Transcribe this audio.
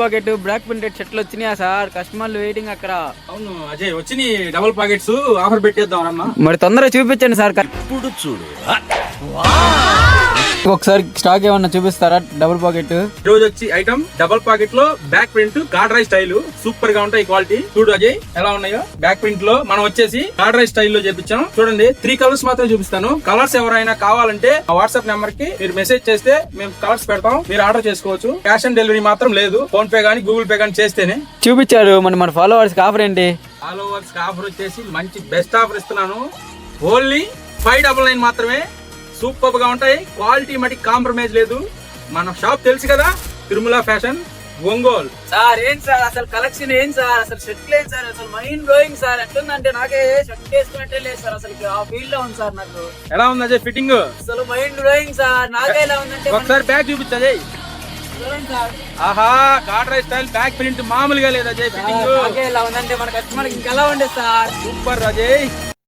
Pocket block printed షర్ట్లు వచ్చినాయా sir? కస్టమర్లు వెయిటింగ్ అక్కడ. అవును అజయ్, వచ్చి డబుల్ పాకెట్స్ ఆఫర్ పెట్టేద్దాం అమ్మా. మరి తొందరగా చూపించండి సార్. ఇప్పుడు చూడు. ఒకసారి స్టాక్ ఏమన్నా చూపిస్తారా? డబుల్ పాకెట్ ఈ రోజు వచ్చి ఐటమ్ డబుల్ పాకెట్ లో బ్యాక్ ప్రింట్ కాడ్రాయ్ స్టైల్ సూపర్ గా ఉంటాయి. క్వాలిటీ చూడు అజయ్ ఎలా ఉన్నాయో. బ్యాక్ ప్రింట్ లో మనం వచ్చేసి కాడ్రాయ్ స్టైల్ లో చేపించాం. చూడండి 3 కలర్స్ మాత్రం చూపిస్తాను. కలర్స్ ఎవరైనా కావాలంటే వాట్సాప్ నెంబర్ కి మీరు మెసేజ్ చేస్తే మేము కలర్స్ పెడతాం, మీరు ఆర్డర్ చేసుకోవచ్చు. క్యాష్ ఆన్ డెలివరీ మాత్రం లేదు. ఫోన్ పే గానీ గూగుల్ పే గానీ చేస్తేనే. చూపించారు. మన ఫాలోవర్స్ కి ఆఫర్ ఏంటి? ఫాలోవర్స్ కి ఆఫర్ వచ్చేసి మంచి బెస్ట్ ఆఫర్ ఇస్తున్నాను. ఓన్లీ 599 మాత్రమే. సూపర్ గా ఉంటాయి. క్వాలిటీ మట్టి కాంప్రమైజ్ లేదు. మన షాప్ తెలుసు కదా, తిరుమల ఫ్యాషన్, ఒంగోలు. సార్ ఏంటి సార్ అసలు కలెక్షన్ ఏంటి సార్? అసలు షర్ట్లు ఏంటి సార్? అసలు మైండ్ బ్లోయింగ్ సార్. ఎట్లుందంటే నాకే షర్ట్ వేసుకున్నట్టే లేదు సార్. అసలు ఆ ఫీల్ లో ఉంది సార్ నాకు. ఎలా ఉంది అజయ్ ఫిట్టింగ్? అసలు మైండ్ బ్లోయింగ్ సార్. నాకే ఎలా ఉందంటే ఒకసారి బ్యాగ్ చూపించజయ్. ఆహా, కాడ్రాయ్ స్టైల్ బ్యాక్ ప్రింట్ మామూలుగా లేదు అజయ్. ఫిట్టింగ్ నాకే ఎలా ఉందంటే మన కస్టమర్ ఇంకెలా ఉండేది సార్. సూపర్ అజయ్.